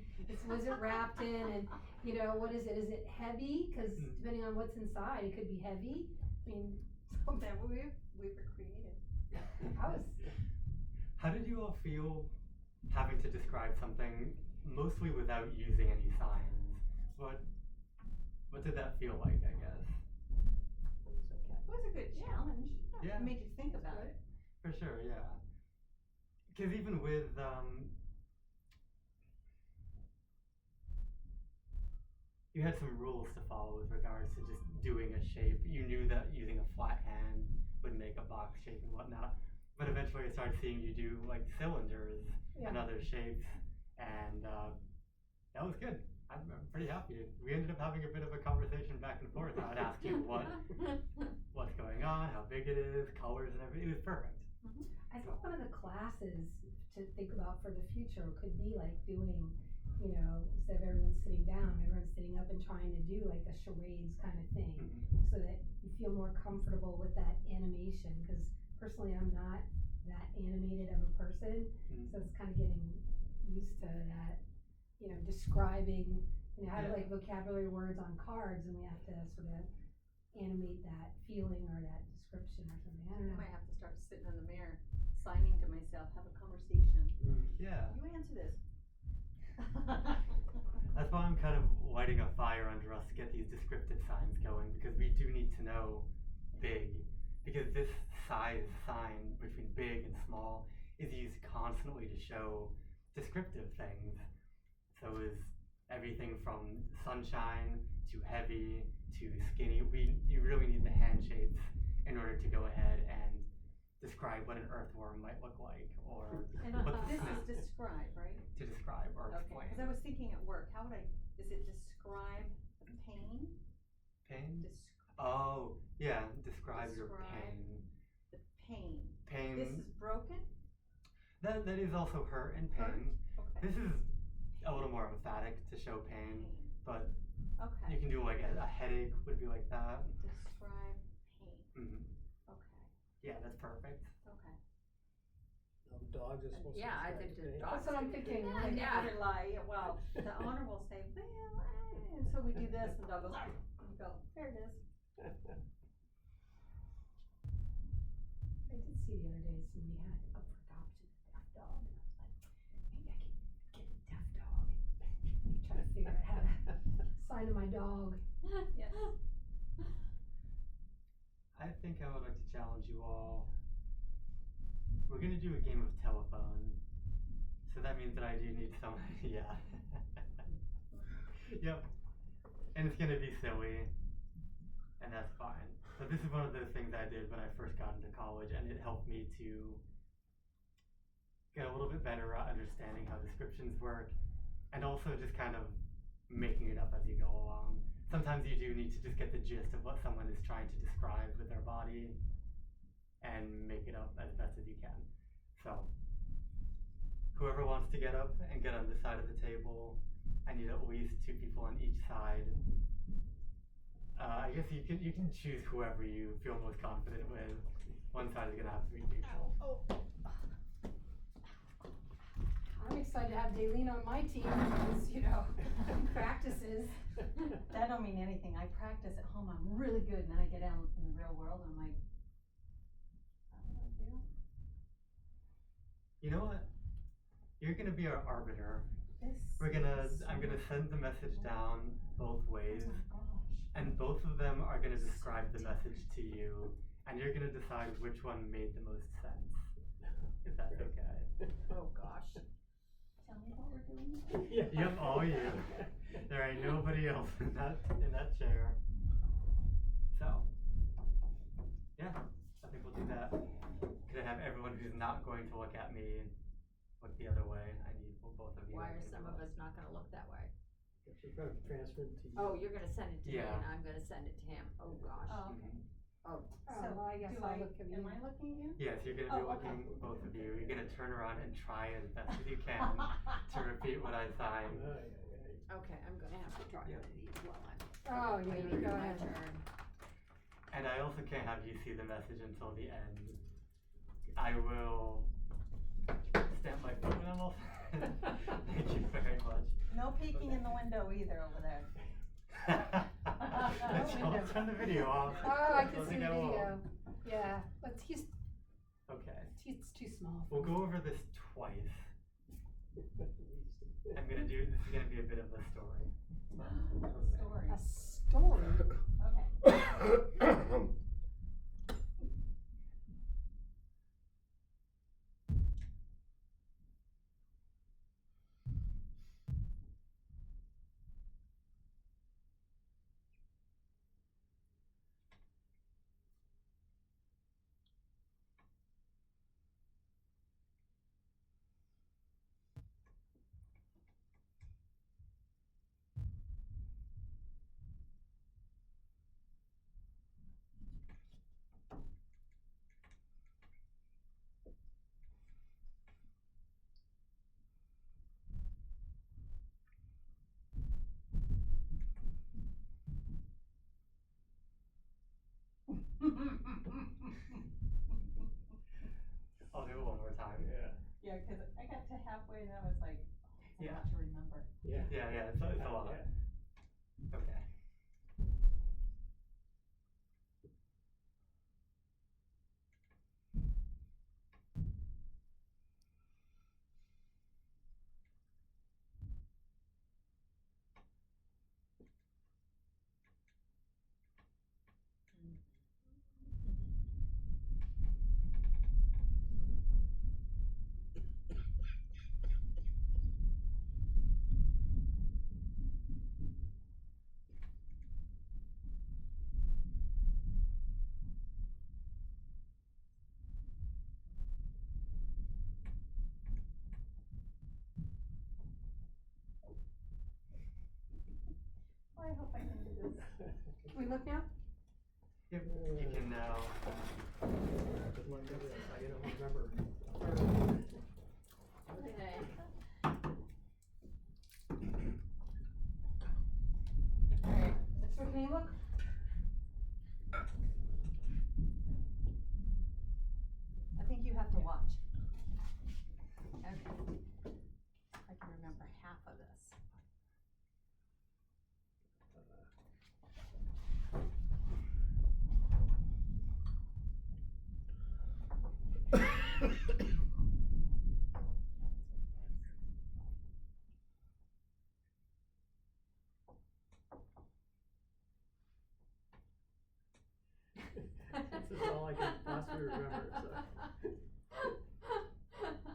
was it wrapped in, and you know, what is it? Is it heavy? Because Mm. depending on what's inside, it could be heavy. I mean, then we were creative. I was. How did you all feel having to describe something mostly without using any signs? What did that feel like, I guess? It was a good challenge. Yeah. It made you think about it. For sure, yeah. Because even with, you had some rules to follow with regards to just doing a shape. You knew that using a flat hand would make a box shape and whatnot. But eventually I started seeing you do like cylinders and other shapes, and that was good. I'm pretty happy. We ended up having a bit of a conversation back and forth. I would ask you what's going on, how big it is, colors and everything. It was perfect. I think one of the classes to think about for the future could be like doing, you know, instead of everyone sitting down, everyone's sitting up and trying to do like a charades kind of thing, so that you feel more comfortable with that animation. Because personally, I'm not that animated of a person, so it's kind of getting used to that, you know, describing. You know, I have Yeah. like vocabulary words on cards, and we have to sort of animate that feeling or that description or something. I don't I know. might have to start sitting in the mirror, signing to myself, have a conversation. Yeah. You answer this. That's why I'm kind of lighting a fire under us to get these descriptive signs going, because we do need to know big, because this size sign between big and small is used constantly to show descriptive things. So is everything from sunshine to heavy to skinny. You really need the hand shapes in order to go ahead and describe what an earthworm might look like, or And what the this snake is describe, right? to describe or Okay, explain. because I was thinking at work, how would I, is it describe the pain? Pain? Oh, yeah, describe your Describe. pain. The pain. Pain. This is broken? That is also hurt and Hurt? pain. Okay. This is a little more emphatic to show pain, but Okay. you can do like a headache would be like that. Describe pain. Hmm. Okay. Yeah, that's perfect. Okay. Now, the dogs are supposed to. Yeah, I describe think the pain. dogs. That's what I'm thinking. I Like, Yeah. never lie. Well, the owner will say, well, and so we do this, and the dog goes, and you go, there it is. I did see the other day somebody had up for adoption a deaf dog, and I was like, maybe I can get a deaf dog and try to figure out how to sign to my dog. Yes. I think I would like to challenge you all. We're gonna do a game of telephone. So that means that I do need someone. Yeah. Yep. And it's gonna be silly. And that's fine. But this is one of those things I did when I first got into college, and it helped me to get a little bit better at understanding how descriptions work, and also just kind of making it up as you go along. Sometimes you do need to just get the gist of what someone is trying to describe with their body and make it up as best as you can. So, whoever wants to get up and get on this side of the table, I need at least 2 people on each side. I guess you can choose whoever you feel most confident with. One side is gonna have 3 people. I'm excited to have Daleen on my team because, you know, he practices. That don't mean anything. I practice at home. I'm really good, and then I get out in the real world, and I'm like, I don't know what to do. You know what? You're gonna be our arbiter. This I'm gonna send the message down both ways, Oh my gosh. and both of them are gonna describe the message to you, and you're gonna decide which one made the most sense. If that's okay. Oh, gosh. Tell me what we're doing. Yeah. Yep, all you. There ain't nobody else in that chair. So, yeah, I think we'll do that. Gonna have everyone who's not going to look at me look the other way. I need both of you. Why are looking some at of me. us not gonna look that way? If you're gonna transfer it to you. Oh, you're gonna send it to me Yeah. and I'm gonna send it to him. Oh, gosh. Oh, okay. Oh, So, well, I guess do I'll look at you. am I looking at you? Yes, you're gonna be Oh, okay. looking, both of you, you're gonna turn around and try as best as you can to repeat what I sign. Okay, I'm gonna have to try one of these while I'm Oh, yeah, waiting go for my ahead. turn. And I also can't have you see the message until the end. I will stamp my foot when I'm all Thank you very much. No peeking in the window either over there. I'll turn the video off. Oh, I can Closing see the it all. video. Yeah, but Okay, it's too small. we'll go over this twice. I'm gonna do, this is gonna be a bit of a story. Story. A story? Okay. I'll do it one more time. Yeah, cause I got to halfway and I was like, oh, it's a Yeah. lot to remember. Yeah, it's a lot. Okay. Well, I hope I can do this. Can we look now? Yep, you can now. Just want to do this, I don't remember. Okay. Alright, so can you look? I think you have to watch. Okay. I can remember half of this. This is all I can possibly remember, so.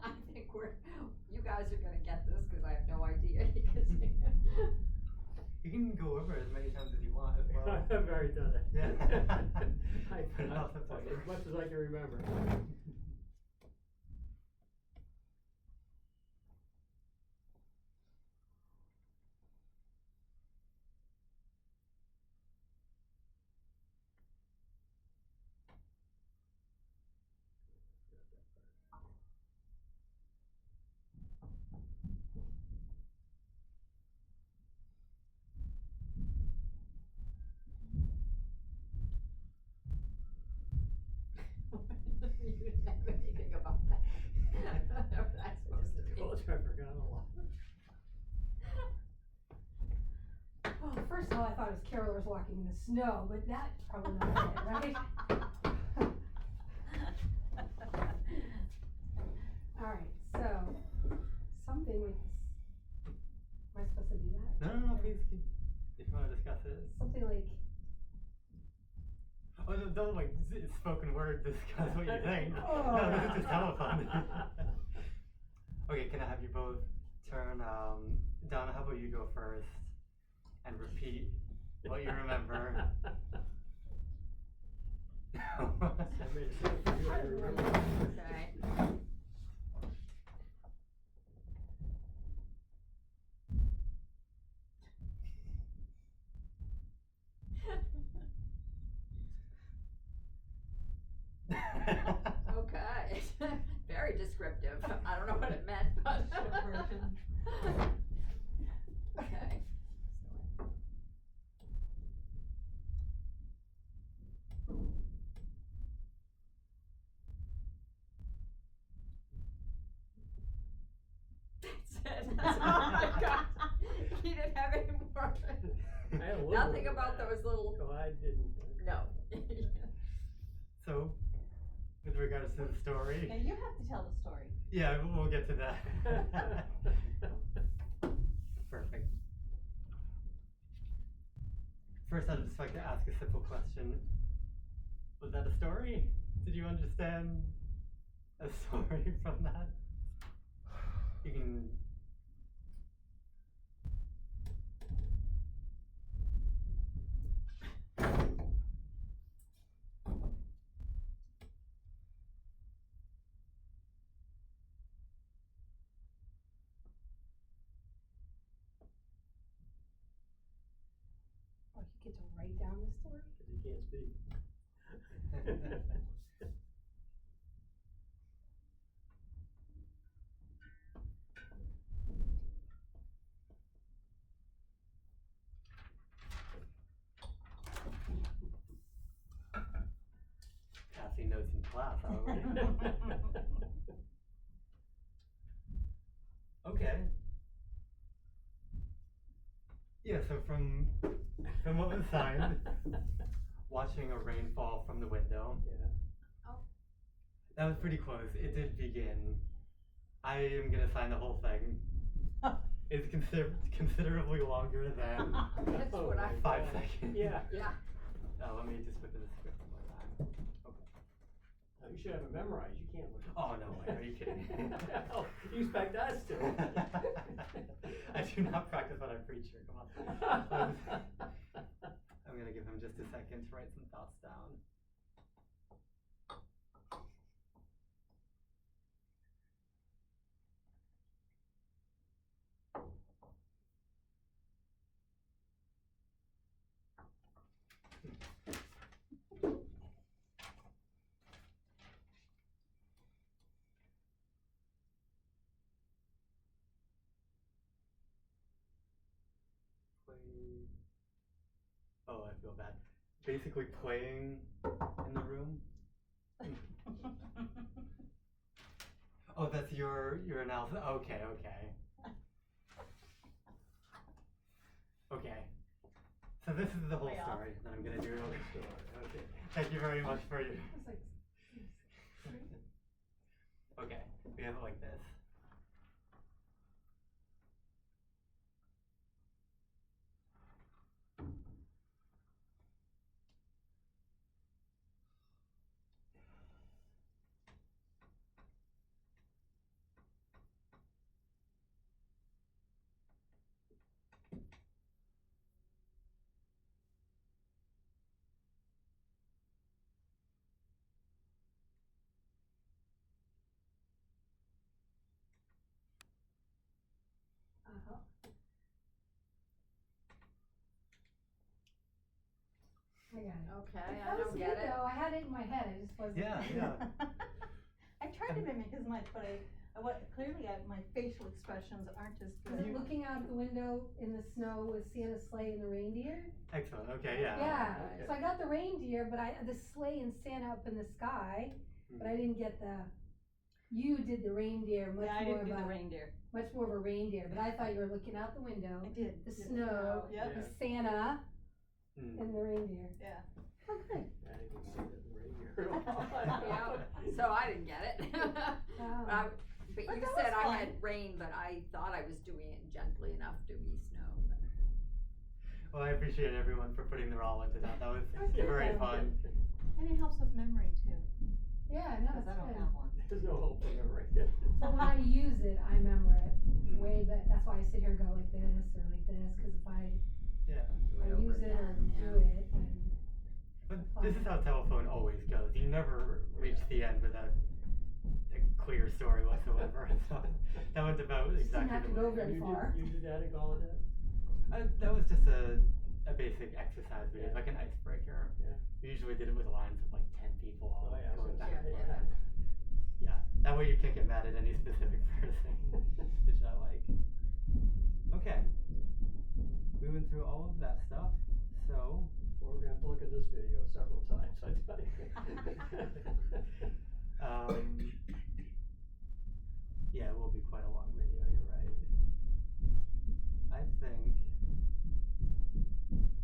I think you guys are gonna get this, cause I have no idea. You can go over as many times as you want as well. I've already done it. Yeah. As much as I can remember. You didn't know anything about that. Whatever that's supposed to be. Told you I forgot a lot. Oh, first of all, I thought it was carolers walking in the snow, but that's probably not it, right? Alright, so, something like, am I supposed to do that? No, please, if you wanna discuss it. Something like, Oh, no, don't like spoken word discuss what you think. Oh. No, this is just telephone. Okay, can I have you both turn, Donna, how about you go first and repeat what you remember? I made it sound for you, I remember. Okay. descriptive. I don't know what it meant, but. Short version. Okay. That's it. Oh my God. He didn't have any more. I had a little Nothing bit of about that. those little, So I didn't. no. So, with regards to the story, Now you have to tell the story. yeah, we'll get to that. Perfect. First, I'd just like to ask a simple question. Was that a story? Did you understand a story from that? You can. Oh, you get to write down the story? Because you can't speak. Passing notes in class, already. Okay. Yeah, so from what was signed, watching a rainfall from the window, Yeah. that was pretty close. It did begin. I am gonna sign the whole thing. It's considerably longer than That's Oh what I. my 5 God. seconds. Yeah. Yeah. Let me just put the script one more time. Okay. Oh, you should have it memorized. You can't look. Oh, no way. Are you kidding? Oh, you expect us to. I do not practice what I preach here. Come on. I'm gonna give him just a second to write some thoughts down. Play. Oh, I feel bad. Basically playing in the room. Oh, that's your analysis. Okay. Okay. So this is the whole Way off. story that I'm gonna do. Okay. Thank you very much for your. It's like, Okay, we have it like this. uh-huh. I got it. Okay, I That was don't good get it. though, I had it in my head, I just wasn't. Yeah. I tried to mimic as much, but my facial expressions aren't as Was it good. looking out the window in the snow with Santa's sleigh and the reindeer? Excellent. Okay, yeah. Yeah, okay. so I got the reindeer, but the sleigh and Santa up in the sky, but I didn't get you did the reindeer, Yeah, I much didn't do the more reindeer. of a reindeer, but I thought you were looking out the window, I did. the Did snow, Yep. Yeah. the Santa, Mm. and the reindeer. Yeah. Oh, good. I didn't see that in the radio at all. Yeah, so I didn't get it. Wow. But But you that said was I had fun. rain, but I thought I was doing it gently enough to be snow. Well, I appreciate everyone for putting their all into that. That was That was good, very though. fun. And it helps with memory too, Yeah, no, because it's I don't good. have one. There's no hope for memory. But when I use it, I remember it way, but that's why I sit here and go like this or like this, cause if I Yeah. use it or do it, and But this is how telephone always goes. You never reach the end without a clear story whatsoever. So that went about Just didn't exactly have to the go way. very You far. did that at Gallaudet? That was just a basic exercise we did, Yeah. like an icebreaker. Yeah. We usually did it with lines of like 10 people all Oh, yeah, going so back and yeah, forth. yeah. Yeah, That way you can't get mad at any specific person, which I like. Okay. Moving through all of that stuff. So, Well, we're gonna have to look at this video several times, I tell you. yeah, it will be quite a long video, you're right. I think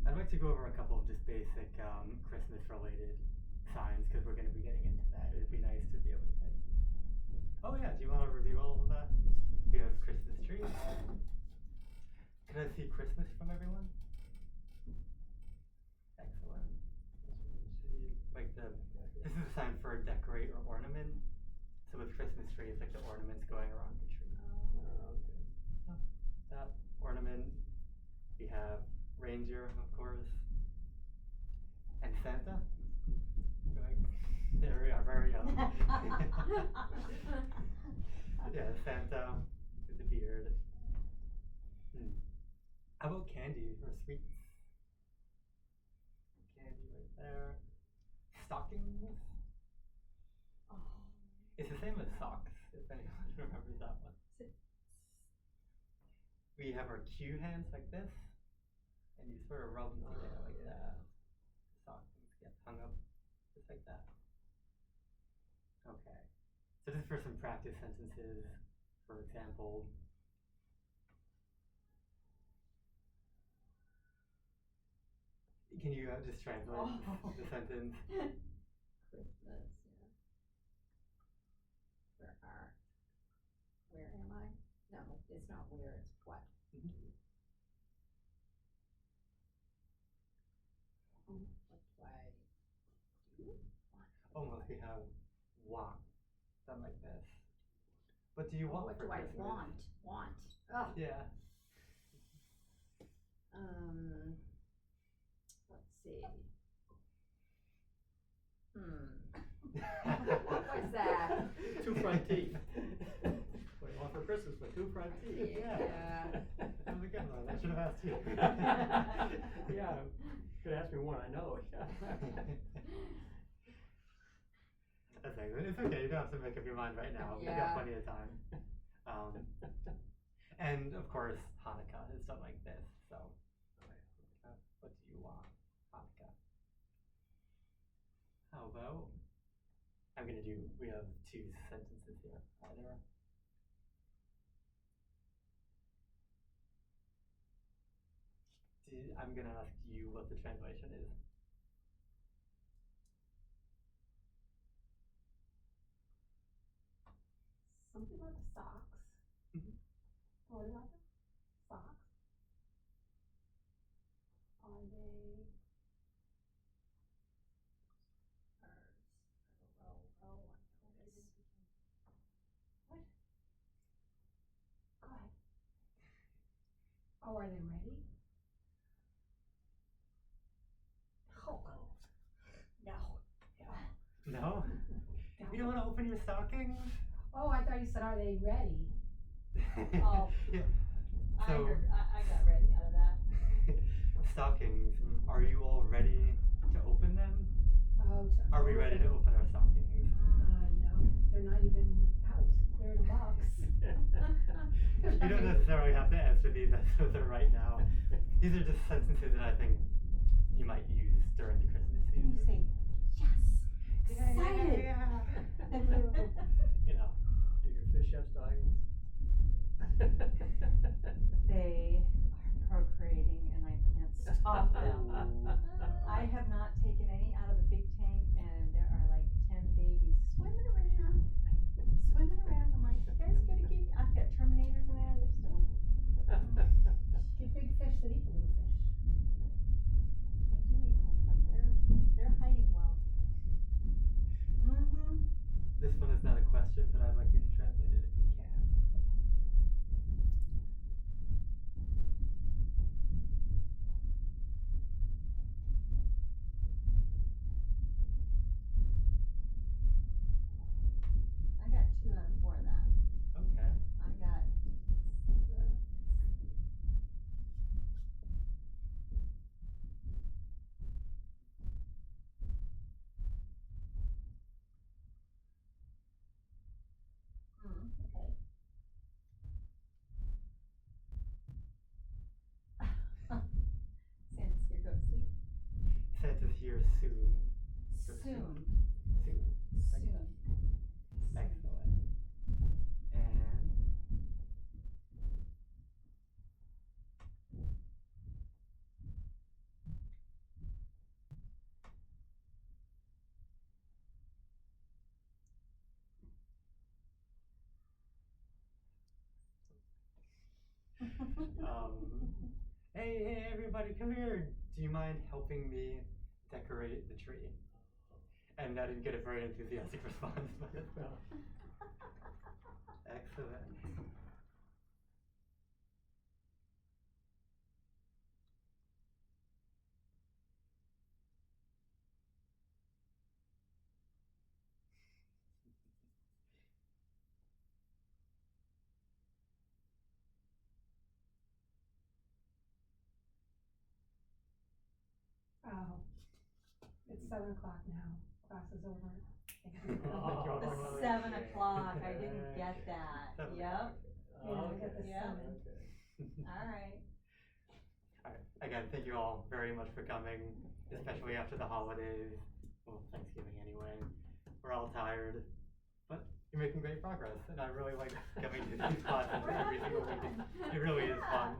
I'd like to go over a couple of just basic Christmas related signs because we're going to be getting into that. It would be nice to be able to say, oh yeah, do you want to review all of that? We have Christmas trees. Can I see Christmas from everyone? Excellent. Like this is a sign for decorate or ornament. So with Christmas trees, like the ornaments going around the tree. Okay. That ornament. We have reindeer, of course, and Santa. Like, there we are, very young. Yeah, Santa with the beard. How about candy or sweets? Candy right there. Stockings. Oh. It's the same as socks, if anyone remembers that one. We have our cue hands like this, and you sort of rub them together like that. Stockings get hung up just like that. Okay. So just for some practice sentences, for example, can you just translate the sentence? Christmas, yeah. Where am I? No, it's not where, it's what. What do I do? Almost we have want, something like this. What do you want What for do I Christmas? want? Oh, Yeah. let's see. What was that? 2 front teeth. What do you want for Christmas with 2 front teeth? Yeah. That was a good one. I should have asked you. Yeah, could ask me one, I know. That's excellent. It's okay. You don't have to make up your mind right now. We Yeah. got plenty of time. And of course, Hanukkah is something like this. So, what do you want? Hanukkah. How about? We have 2 sentences here. Either. I'm gonna ask you what the translation is. Something about the socks. Mhm. What about the socks? Are they? What? Go ahead. Oh, are they ready? Oh, no. No? You don't want to open your stockings? Oh, I thought you said, are they ready? Oh. Yeah. I So, heard, I got ready out of that. stockings. Are you all ready to open them? Oh, Are we ready to open our stockings? No, they're not even out. They're in a box. You don't necessarily have to answer these answers right now. These are just sentences that I think you might use during the Christmas Can you season. say, yes, Excited. You know. Do your fish have stockings? They are procreating and I can't stop them. I have not taken any out of the big tank and there are like 10 babies swimming around. I'm like, you guys gotta give, I've got Terminators in there, they're still. Get big fish that eat the little fish. They do eat them, but they're hiding well. Mm-hmm. This one is not a question, but I'd like you to translate it if you can. I got 2 out of 4 of that. Okay. I got. soon? Soon, Soon. soon. Excellent. And hey everybody, come here. Do you mind helping me decorate the tree? And I didn't get a very enthusiastic response, but excellent. Oh, it's 7 o'clock now, class is over. Oh, The 7 o'clock, I didn't get that, 7 yep, o'clock. Yeah, I got the Yeah. 7. alright. Alright, again, thank you all very much for coming, especially after the holidays. Well, Thanksgiving anyway. We're all tired, but you're making great progress, and I really like coming to these classes We're every having single week. fun. It really is fun.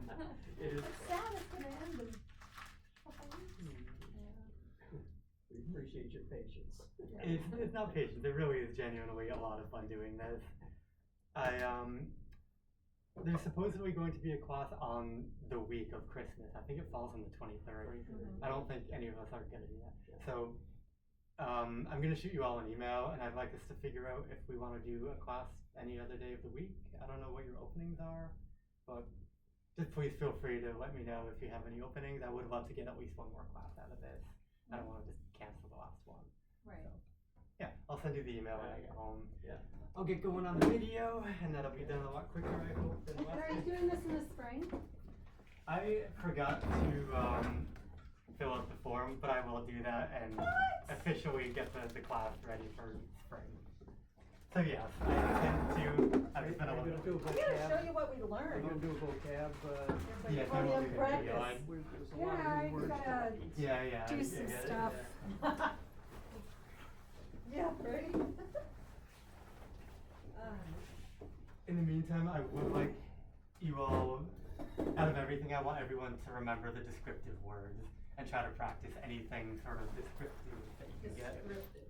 It is. It's sad it's gonna end in a couple weeks. We appreciate your patience. It's not patience, it really is genuinely a lot of fun doing this. There's supposedly going to be a class on the week of Christmas. I think it falls on the 23rd. I don't think any of us are gonna do that. So, I'm gonna shoot you all an email, and I'd like us to figure out if we wanna do a class any other day of the week. I don't know what your openings are, but just please feel free to let me know if you have any openings. I would love to get at least one more class out of this. I don't wanna just cancel the last one. Right. Yeah, I'll send you the email when I get home. Yeah. I'll get going on the video, and that'll be done a lot quicker, I hope, than And last are you week. doing this in the spring? I forgot to fill out the form, but I will do that and officially get the class ready for spring. So yes, I intend to. I've just been a Are you little. gonna do a We gotta show vocab? you what we Are you learned. gonna do a vocab, Yes, Oh, I will yeah, do the practice. video. there's a lot Yeah, of new you words. gotta Yeah. do I some get it, stuff. yeah. Yeah, right? In the meantime, I would like you all, out of everything, I want everyone to remember the descriptive words and try to practice anything sort of descriptive that you can get. Descriptive.